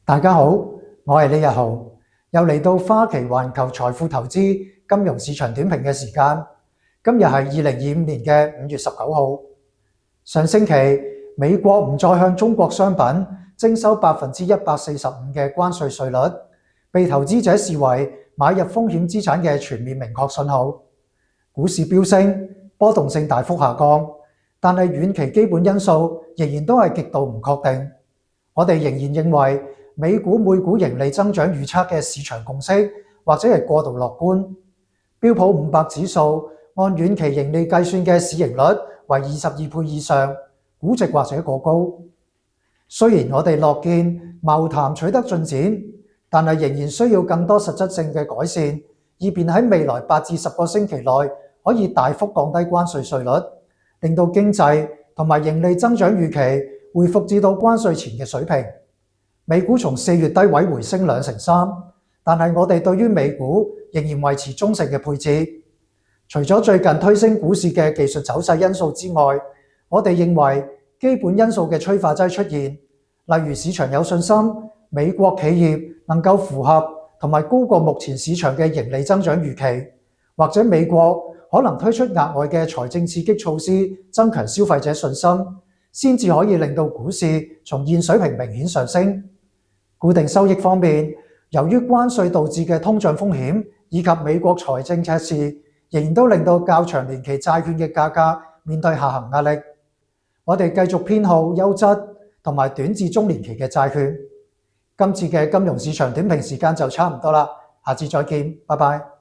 大家好，我係李日豪，又嚟到花旗環球財富投資金融市場短評嘅時間。今日係2025年嘅5月19號。上星期，美國唔再向中國商品徵收145%嘅關稅稅率，被投資者視為買入風險資產嘅全面明確信號。股市飆升，波動性大幅下降，但係遠期基本因素仍然都係極度唔確定。我哋仍然認為美股每股盈利增長預測嘅市場共識或者係過度樂觀。標普500指數按遠期盈利計算嘅市盈率為22倍以上，估值或者過高。雖然我哋樂見貿談取得進展，但係仍然需要更多實質性嘅改善，以便喺未來8至10個星期內可以大幅降低關稅稅率，令到經濟同埋盈利增長預期回復至到關稅前嘅水平。美股從4月低位回升2成3%，但係我哋對於美股仍然維持中性嘅配置。除咗最近推升股市嘅技術走勢因素之外，我哋認為基本因素嘅催化劑出現，例如市場有信心美國企業能夠符合同埋高過目前市場嘅盈利增長預期，或者美國可能推出額外嘅財政刺激措施，增強消費者信心，先至可以令到股市從現水平明顯上升。固定收益方面，由於關稅導致嘅通脹風險以及美國財政赤字，仍然都令到較長年期債券嘅價格面對下行壓力。我哋繼續偏好優質同埋短至中年期嘅債券。今次嘅金融市場短評時間就差唔多啦，下次再見，拜拜。